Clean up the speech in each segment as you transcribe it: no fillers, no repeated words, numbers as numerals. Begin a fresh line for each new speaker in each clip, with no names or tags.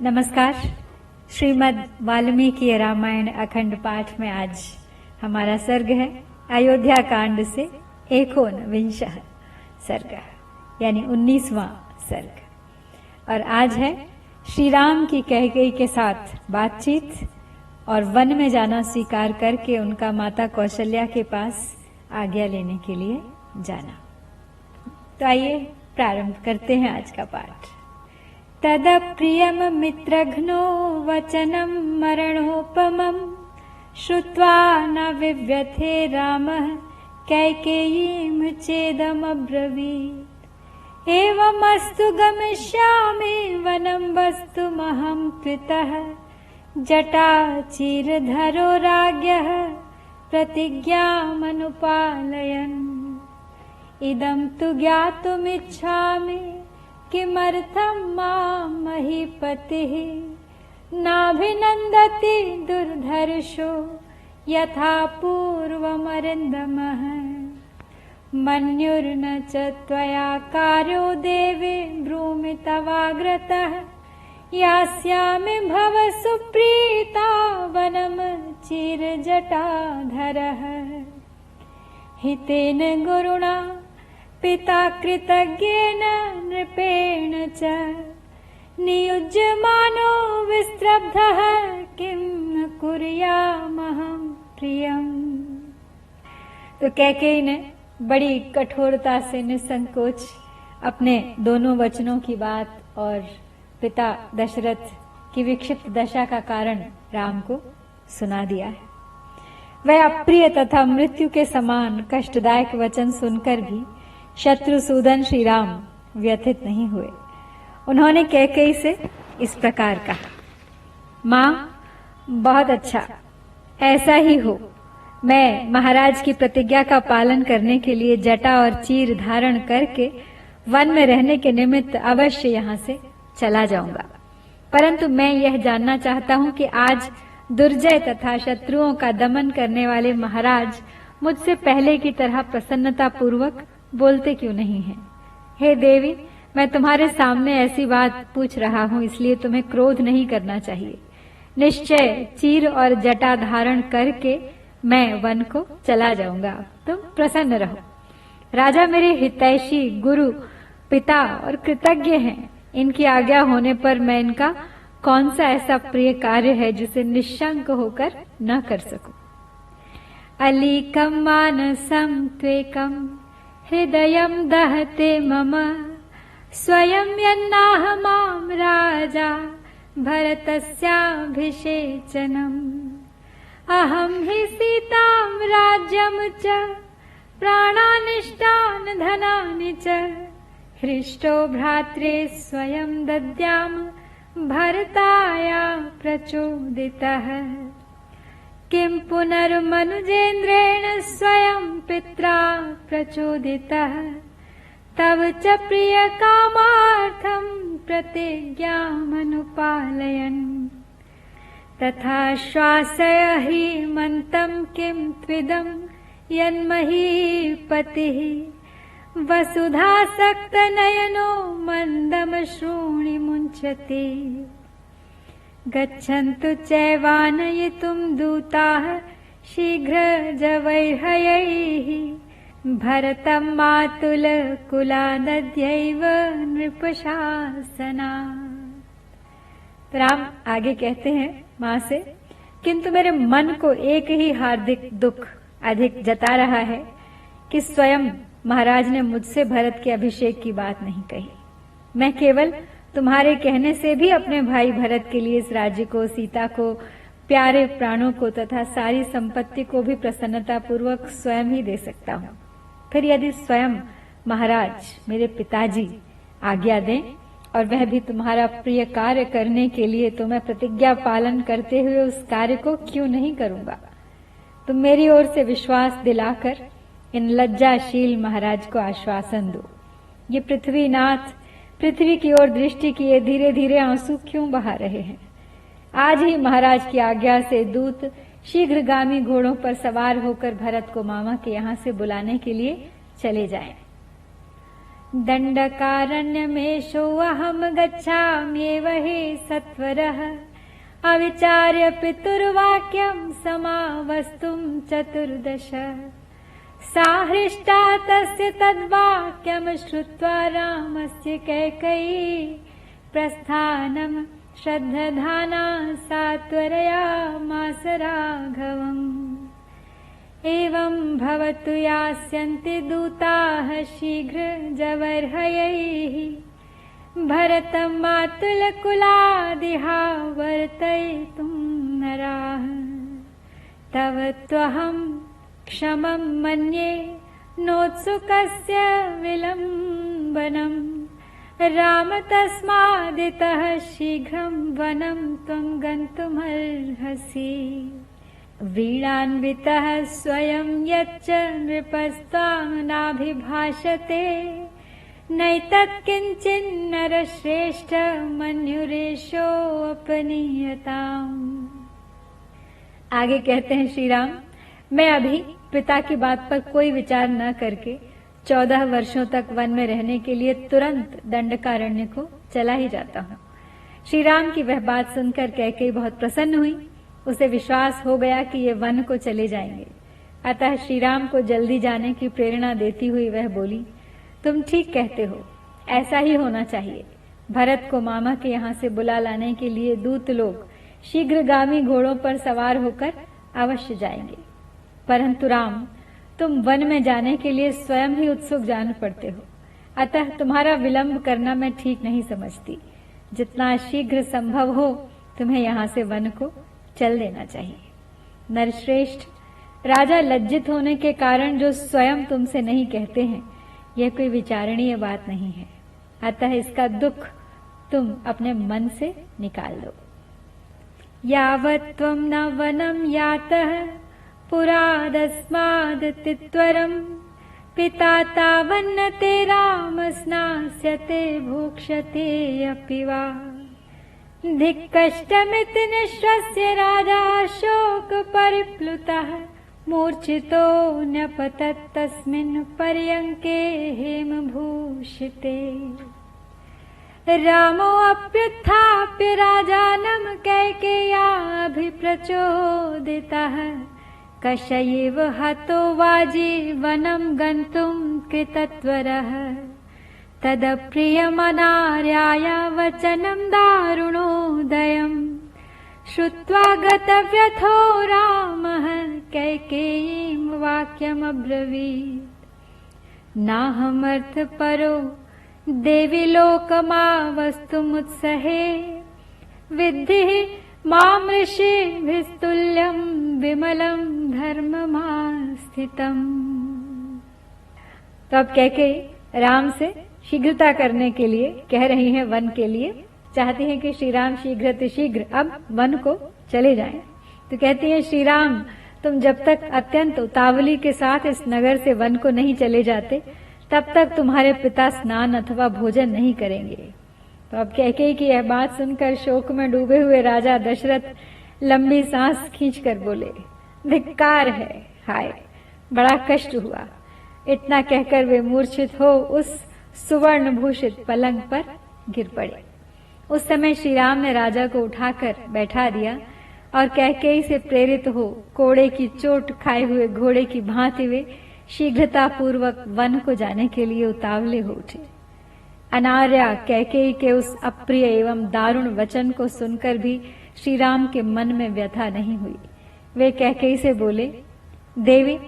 नमस्कार। श्रीमद् वाल्मीकि रामायण अखंड पाठ में आज हमारा सर्ग है अयोध्या कांड से 19 सर्ग यानी 19वां सर्ग। और आज है श्री राम की कैकेयी के साथ बातचीत और वन में जाना स्वीकार करके उनका माता कौशल्या के पास आज्ञा लेने के लिए जाना। तो आइए प्रारंभ करते हैं आज का पाठ। तदप्रियम मित्रघ्नो वचनम मरणोपमं श्रुत्वा न विव्यथे रामः कैकेयीं चेदमब्रवीत्। एवमस्तु गमिष्यामि वनं वस्तुमहं त्वितः जटाचीरधरो राज्ञः प्रतिज्ञामनुपालयन्। इदं तु ज्ञातुमिच्छामि किमर्थं मां महीपतिः नाभिनन्दति दुर्धर्षो यथा पूर्वमरिन्दमः। मन्युर्न च त्वया कार्यो देवे ब्रूमि तवाग्रतः यास्यामि भव सुप्रीता वनं चिरजटाधरः। हितेन गुरुणा पिता कृतज्ञेन नृपेण च नियुज्यमानो विस्त्रब्धः किं न कुर्यामहं प्रियम्। तो कैकेयी ने बड़ी कठोरता से निसंकोच अपने दोनों वचनों की बात और पिता दशरथ की विक्षिप्त दशा का कारण राम को सुना दिया है। वह अप्रिय तथा मृत्यु के समान कष्टदायक वचन सुनकर भी शत्रुसूदन श्री राम व्यथित नहीं हुए। उन्होंने कैकेयी से इस प्रकार कहा, माँ बहुत अच्छा, ऐसा ही हो। मैं महाराज की प्रतिज्ञा का पालन करने के लिए जटा और चीर धारण करके वन में रहने के निमित्त अवश्य यहाँ से चला जाऊंगा। परंतु मैं यह जानना चाहता हूँ कि आज दुर्जय तथा शत्रुओं का दमन करने वाले महाराज मुझसे पहले की तरह प्रसन्नता पूर्वक बोलते क्यों नहीं हैं? हे देवी, मैं तुम्हारे सामने ऐसी बात पूछ रहा हूँ, इसलिए तुम्हें क्रोध नहीं करना चाहिए। निश्चय चीर और जटा धारण करके मैं वन को चला जाऊंगा, तुम प्रसन्न रहो। राजा मेरे हितैषी, गुरु, पिता और कृतज्ञ हैं। इनकी आज्ञा होने पर मैं इनका कौन सा ऐसा प्रिय कार्य है जिसे निशंक होकर न कर सकूं। अलीकम मानसम त्वेकम हृदयं दहते मम स्वयं यन्नाह मां राजा भरतस्याभिषेचनम्। अहं हि सीतां राज्यं च प्राणानिष्टान् धनानि च हृष्टो भ्रात्रे स्वयं दद्याम भरताया प्रचोदितः। किं पुनर्मनुजेन्द्रेण स्वयं पित्रा प्रचोदितः तव च प्रियकामार्थं प्रतिज्ञामनुपालयन्। तथा श्वासय ह्रीमन्तं किं त्विदं यन्महीपतिः वसुधासक्तनयनो मन्दमश्रूणि मुञ्चति। गच्छन्तु चैवानयितुं दूताः शीघ्रजवैर्हयैः भरतं मातुलकुलादध्यैव नृपशासनात्। राम आगे कहते हैं माँ से, किंतु मेरे मन को एक ही हार्दिक दुख अधिक जता रहा है कि स्वयं महाराज ने मुझसे भरत के अभिषेक की बात नहीं कही। मैं केवल तुम्हारे कहने से भी अपने भाई भरत के लिए इस राज्य को, सीता को, प्यारे प्राणों को तथा सारी संपत्ति को भी प्रसन्नता पूर्वक स्वयं ही दे सकता हूँ। फिर यदि स्वयं महाराज मेरे पिताजी आज्ञा दें और वह भी तुम्हारा प्रिय कार्य करने के लिए, तो मैं प्रतिज्ञा पालन करते हुए उस कार्य को क्यों नहीं करूंगा। तुम मेरी ओर से विश्वास दिलाकर इन लज्जाशील महाराज को आश्वासन दो। ये पृथ्वीनाथ पृथ्वी की ओर दृष्टि किए धीरे धीरे आंसू क्यों बहा रहे हैं। आज ही महाराज की आज्ञा से दूत शीघ्रगामी घोड़ों पर सवार होकर भरत को मामा के यहाँ से बुलाने के लिए चले जाएं। दण्डकारण्यमेषोऽहं गच्छाम्येव हि सत्वरः अविचार्य पितुर्वाक्यं समावस्तुं चतुर्दश सा हृष्टा तस्य तद्वाक्यं श्रुत्वा रामस्य कैकेयी प्रस्थानं श्रद्धधाना सात्वरयामास राघवम् एवं भवतु यास्यन्ति दूताः शीघ्र जवर्हयैः भरतं मातुलकुलादिहा वर्तयितुं नराः तव त्वहं क्षमं मन्ये नोत्सुकस्य विलम्बनम् राम तस्मादितः शीघ्रं वनं त्वं गन्तुमर्हसि वीणान्वितः स्वयं यच्च नृपस्त्वां नाभिभाषते नैतत् किञ्चिन्नरश्रेष्ठ मन्युरेषोऽपनीयताम्। आगे कहते हैं श्री राम, मैं अभी पिता की बात पर कोई विचार न करके 14 वर्षों तक वन में रहने के लिए तुरंत दंडकारण्य को चला ही जाता हूँ। श्री राम की वह बात सुनकर कैकेयी बहुत प्रसन्न हुई। उसे विश्वास हो गया कि ये वन को चले जाएंगे। अतः श्री राम को जल्दी जाने की प्रेरणा देती हुई वह बोली, तुम ठीक कहते हो, ऐसा ही होना चाहिए। भरत को मामा के यहाँ से बुला लाने के लिए दूत लोग शीघ्रगामी घोड़ों पर सवार होकर अवश्य जाएंगे। परंतु राम, तुम वन में जाने के लिए स्वयं ही उत्सुक जान पड़ते हो, अतः तुम्हारा विलंब करना मैं ठीक नहीं समझती। जितना शीघ्र संभव हो तुम्हें यहाँ से वन को चल देना चाहिए। नरश्रेष्ठ, राजा लज्जित होने के कारण जो स्वयं तुमसे नहीं कहते हैं, यह कोई विचारणीय बात नहीं है। अतः इसका दुख तुम अपने मन से निकाल दो। यावत् त्वं न वनं यातः पुरादस्मादतित्वरम् पिता तावन्न ते राम स्नास्यते भोक्ष्यते अपि वा धिक्कष्टमिति निःश्वस्य राजा शोक परिप्लुतः मूर्छितो न्यपतत् तस्मिन् पर्यङ्के हेमभूषिते रामोऽप्युत्थाप्य राजानं कैकेय्याभिप्रचोदितः कषयिव हतो वाजीवनं गन्तुं कृतत्वरः तदप्रियमनार्याय वचनं दारुणोदयम् श्रुत्वा गतव्यथो रामः कैकेयीं वाक्यमब्रवीत् नाहमर्थपरो देवी लोकमावस्तुमुत्सहे विद्धि मां ऋषिभिस्तुल्यं विमलं धर्ममास्थितम्। तो अब कैकेयी राम से शीघ्रता करने के लिए कह रही हैं, वन के लिए चाहती हैं कि श्री राम शीघ्र अब वन को चले जाएं। तो कहती हैं, श्री राम, तुम जब तक अत्यंत उतावली के साथ इस नगर से वन को नहीं चले जाते, तब तक तुम्हारे पिता स्नान अथवा भोजन नहीं करेंगे। तो अब कैकेयी की यह बात सुनकर शोक में डूबे हुए राजा दशरथ लंबी सांस खींचकर बोले, धिक्कार है, हाय बड़ा कष्ट हुआ। इतना कहकर वे मूर्छित हो उस सुवर्ण भूषित पलंग पर गिर पड़े। उस समय श्री राम ने राजा को उठाकर बैठा दिया और कैकेयी से प्रेरित हो कोड़े की चोट खाए हुए घोड़े की भांति वे शीघ्रता पूर्वक वन को जाने के लिए उतावले हो उठे। अनार्या कैकेयी के उस अप्रिय एवं दारुण वचन को सुनकर भी श्री राम के मन में व्यथा नहीं हुई। वे कैकेयी से बोले, देवी,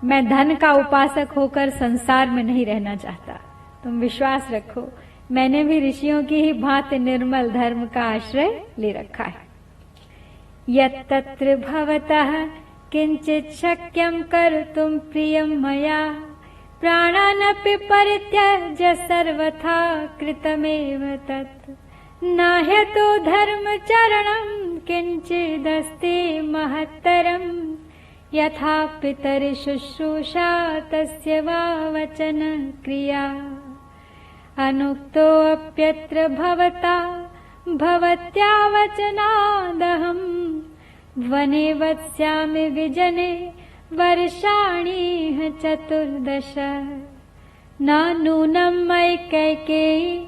मैं धन का उपासक होकर संसार में नहीं रहना चाहता। तुम विश्वास रखो, मैंने भी ऋषियों की ही भांति निर्मल धर्म का आश्रय ले रखा है। यत्तत्र भवतः किंचित शक्यं कर्तुं प्रियं मया प्राणानपि परित्यज्य सर्वथा कृतमेव तत् नाह्यतो धर्मचरणं किंचिदस्ति महत्तरं यथा पितरि शुश्रूषा तस्य वा वचन क्रिया अनुक्तोऽप्यत्र भवता भवत्या वचनादहम् वने वत्स्यामि विजने वर्षाणि 14 न नूनं मयि कैकेयी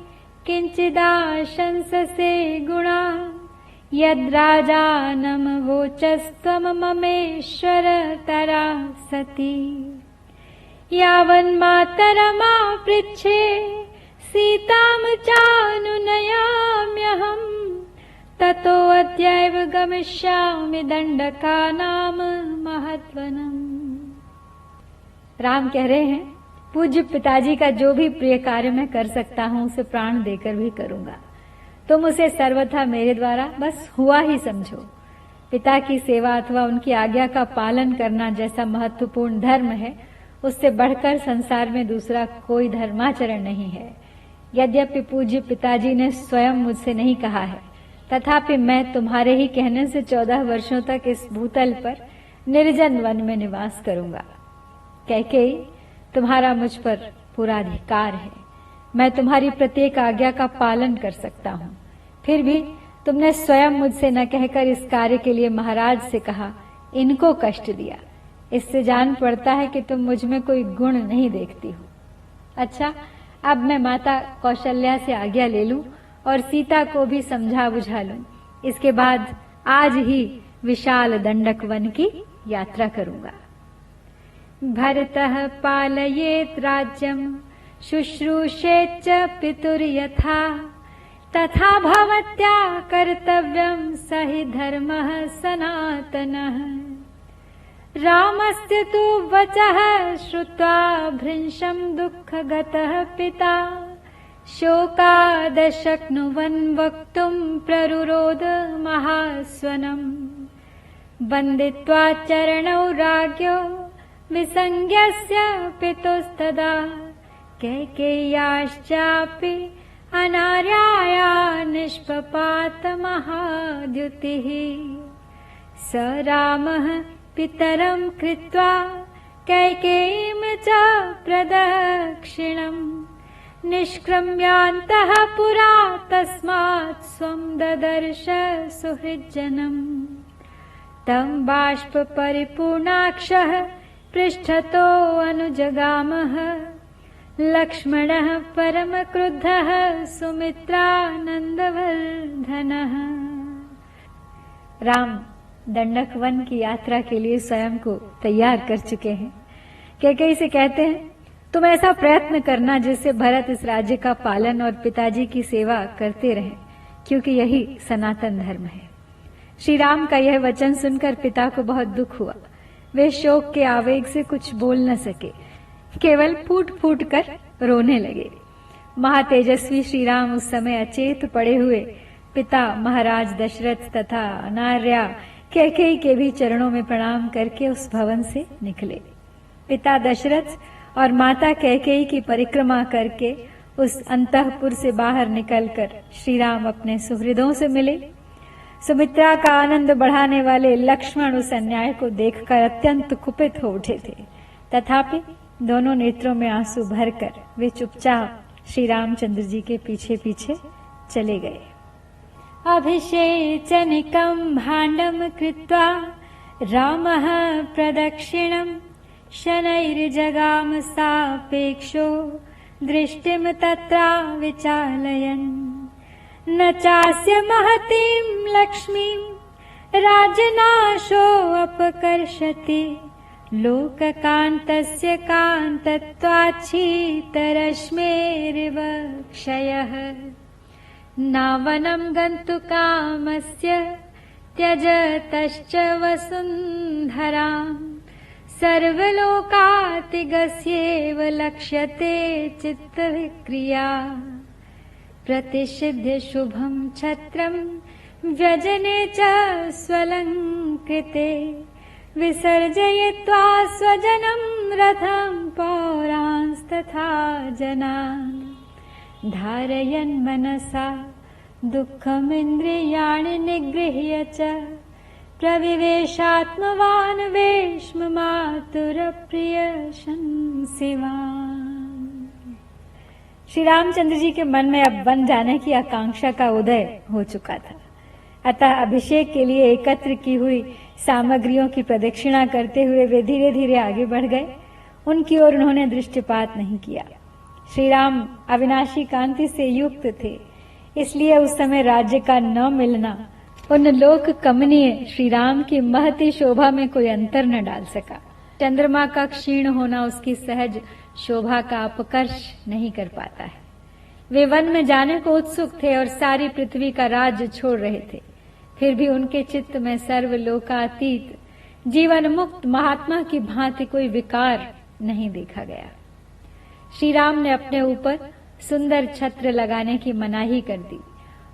किञ्चिदाशंससे गुणा यद्राजानं वोचस्त्वं ममेश्वरतरा सती यावन्मातरमापृच्छे सीतां चानुनयाम्यहम् ततो अद्यैव गमिष्यामि दंडकानाम महत्वनम्। राम कह रहे हैं, पूज्य पिताजी का जो भी प्रिय कार्य मैं कर सकता हूँ उसे प्राण देकर भी करूंगा। तुम उसे सर्वथा मेरे द्वारा बस हुआ ही समझो। पिता की सेवा अथवा उनकी आज्ञा का पालन करना जैसा महत्वपूर्ण धर्म है, उससे बढ़कर संसार में दूसरा कोई धर्माचरण नहीं है। यद्यपि पूज्य पिताजी ने स्वयं मुझसे नहीं कहा है, तथापि मैं तुम्हारे ही कहने से 14 वर्षों तक इस भूतल पर निर्जन वन में निवास करूंगा। कैकेयी, तुम्हारा मुझ पर पूरा अधिकार है। मैं तुम्हारी प्रत्येक आज्ञा का पालन कर सकता हूँ। फिर भी तुमने स्वयं मुझसे न कहकर इस कार्य के लिए महाराज से कहा, इनको कष्ट दिया। इससे जान पड़ता है कि तुम मुझ में कोई गुण नहीं देखती हो। अच्छा, अब मैं माता कौशल्या से आज्ञा ले लूं और सीता को भी समझा बुझा लूं। इसके बाद आज ही विशाल दंडक वन की यात्रा करूंगा। भरतः पालयेत् राज्यं शुश्रूषेच्च पितुर्यथा तथा भवत्या कर्तव्यं स हि धर्मः सनातनः। रामस्य तु वचः श्रुत्वा भृंशं दुःखगतः पिता शोकादशक्नुवन् वक्तुं प्ररुरोध महास्वनम्। वन्दित्वा चरणौ राज्ञो विसंज्ञस्य पितुस्तदा कैकेय्याश्चापि अनार्याया निष्पपात महाद्युतिः। स रामः पितरं कृत्वा कैकेयीं च प्रदक्षिणम् निष्क्रम्यान्तः पुरा तस्मात् स्वं ददर्श सुहृज्जनम्। तं बाष्पपरिपूर्णाक्षः पृष्ठतो अनुजगामः लक्ष्मणः परमक्रुद्धः सुमित्रानन्दवर्धनः। राम दंडक वन की यात्रा के लिए स्वयं को तैयार कर चुके हैं। कैकेयी से कहते हैं, तुम ऐसा प्रयत्न करना जिससे भरत इस राज्य का पालन और पिताजी की सेवा करते रहें, क्योंकि यही सनातन धर्म है। श्री राम का यह वचन सुनकर पिता को बहुत दुख हुआ। वे शोक के आवेग से कुछ बोल न सके, केवल फूट फूट कर रोने लगे। महातेजस्वी श्री राम उस समय अचेत पड़े हुए पिता महाराज दशरथ तथा अनार्या कैकेयी के भी चरणों में प्रणाम करके उस भवन से निकले। पिता दशरथ और माता कैकेयी की परिक्रमा करके उस अंतःपुर से बाहर निकलकर श्री राम अपने सुहृदों से मिले। सुमित्रा का आनंद बढ़ाने वाले लक्ष्मण उस अन्याय को देखकर अत्यंत कुपित हो उठे थे, तथापि दोनों नेत्रों में आंसू भरकर वे चुपचाप श्री रामचंद्र जी के पीछे पीछे चले गए। अभिषेचनिकं भाण्डं कृत्वा रामः प्रदक्षिणं शनैर्जगाम सापेक्षो दृष्टिं तत्रा विचालयन्। न चास्य महतीं लक्ष्मीं राजनाशो अपकर्षति लोककान्तस्य कान्तत्वाच्छीतरश्मेरिव क्षयः। नावनं गन्तुकामस्य त्यजतश्च वसुन्धराम् सर्वलोकातिगस्येव लक्ष्यते चित्तविक्रिया। प्रतिषिध्य शुभं छत्रं व्यजने च स्वलङ्कृते विसर्जयित्वा स्वजनं रथं पौरांस्तथा जनान्। धारयन् मनसा दुःखमिन्द्रियाणि निगृह्य च प्रविवेशात्मवान् वेश्ममातुरप्रिय शंसिवान्। श्री रामचंद्र जी के मन में अब वन जाने की आकांक्षा का उदय हो चुका था, अतः अभिषेक के लिए एकत्र की हुई सामग्रियों की प्रदक्षिणा करते हुए वे धीरे धीरे आगे बढ़ गए। उनकी ओर उन्होंने दृष्टिपात नहीं किया। श्री राम अविनाशी कांति से युक्त थे, इसलिए उस समय राज्य का न मिलना उन लोक कमनीय श्री राम की महती शोभा में कोई अंतर न डाल सका। चंद्रमा का क्षीण होना उसकी सहज शोभा का अपकर्ष नहीं कर पाता है। वे वन में जाने को उत्सुक थे और सारी पृथ्वी का राज्य छोड़ रहे थे, फिर भी उनके चित्त में सर्वलोकातीत जीवन मुक्त महात्मा की भांति कोई विकार नहीं देखा गया। श्री राम ने अपने ऊपर सुंदर छत्र लगाने की मनाही कर दी।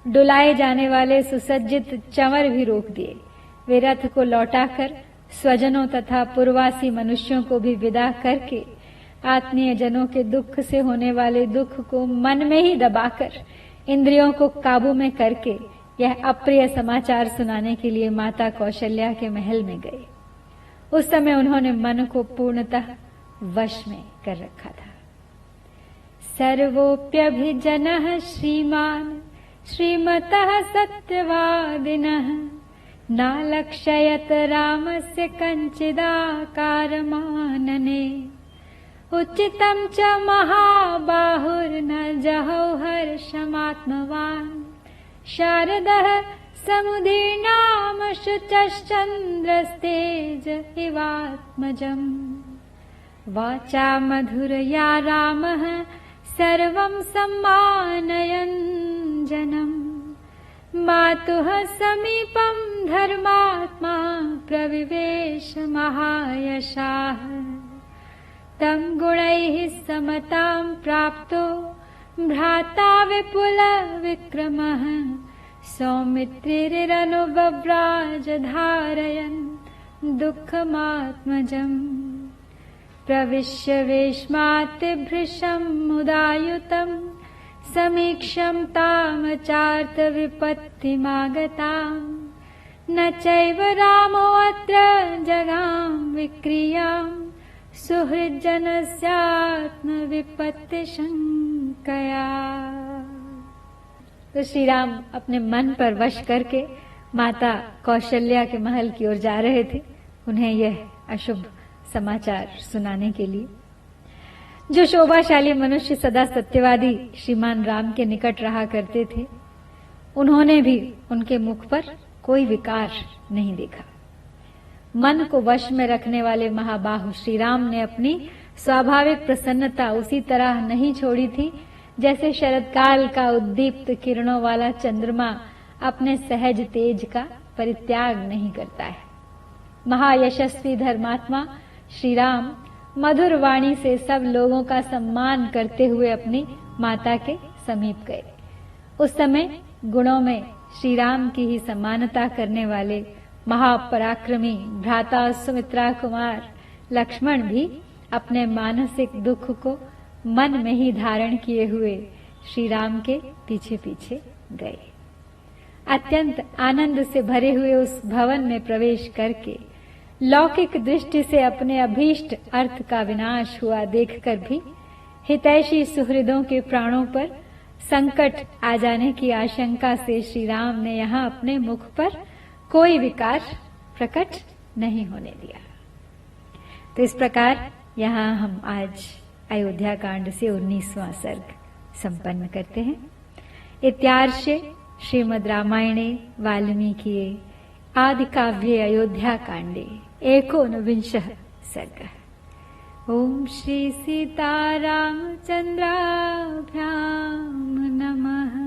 डुलाए जाने वाले सुसज्जित चंवर भी रोक दिए। वे रथ को लौटाकर स्वजनों तथा पूर्वासी मनुष्यों को भी विदा करके आत्मीय जनों के दुख से होने वाले दुख को मन में ही दबाकर इंद्रियों को काबू में करके यह अप्रिय समाचार सुनाने के लिए माता कौशल्या के महल में गए। उस समय उन्होंने मन को पूर्णतः वश में कर रखा था। सर्वोप्यभिजनः श्रीमान् श्रीमतः सत्यवादिनः नालक्षयत रामस्य कञ्चिदाकारमानने उचितं च महाबाहुर्न जहौ हर्षमात्मवान् शारदः समुदीर्णाम शुचश्चन्द्रस्तेज इवात्मजम् वाचा मधुरया रामः सर्वं सम्मानयन् जनम् मातुः समीपं धर्मात्मा प्रविवेश महायशाः तं गुणैः समतां प्राप्तो भ्राता विपुल विक्रमः सौमित्रिरनुबव्राज धारयन् दुःखमात्मजम् प्रविश्य वेश्मातिभृशम् उदायुतम् समीक्षं ताम चार्त विपत्तिमागताम् न चैव रामोऽत्र जगाम विक्रियाम् सुहृज्जनस्यात्म विपत्ति शंकया। तो श्री राम अपने मन पर वश करके माता कौशल्या के महल की ओर जा रहे थे, उन्हें यह अशुभ समाचार सुनाने के लिए। जो शोभाशाली मनुष्य सदा सत्यवादी श्रीमान राम के निकट रहा करते थे, उन्होंने भी उनके मुख पर कोई विकार नहीं देखा। मन को वश में रखने वाले महाबाहु श्री राम ने अपनी स्वाभाविक प्रसन्नता उसी तरह नहीं छोड़ी थी जैसे शरदकाल का उद्दीप्त किरणों वाला चंद्रमा अपने सहज तेज का परित्याग नहीं करता है। महायशस्वी धर्मात्मा श्री राम मधुर वाणी से सब लोगों का सम्मान करते हुए अपनी माता के समीप गए। उस समय गुणों में श्री राम की ही समानता करने वाले महापराक्रमी भ्राता सुमित्रा कुमार लक्ष्मण भी अपने मानसिक दुख को मन में ही धारण किए हुए श्री राम के पीछे पीछे गए। अत्यंत आनंद से भरे हुए उस भवन में प्रवेश करके लौकिक दृष्टि से अपने अभीष्ट अर्थ का विनाश हुआ देखकर भी हितैषी सुहृदों के प्राणों पर संकट आ जाने की आशंका से श्री राम ने यहाँ अपने मुख पर कोई विकार प्रकट नहीं होने दिया। तो इस प्रकार यहाँ हम आज अयोध्या कांड से 19वां सर्ग संपन्न करते हैं। इत्यार्षे श्रीमद् रामायणे वाल्मीकिये आदिकाव्ये अयोध्या कांडे 19 सर्गः। ओम श्री सीतारामचंद्राभ्यां नमः।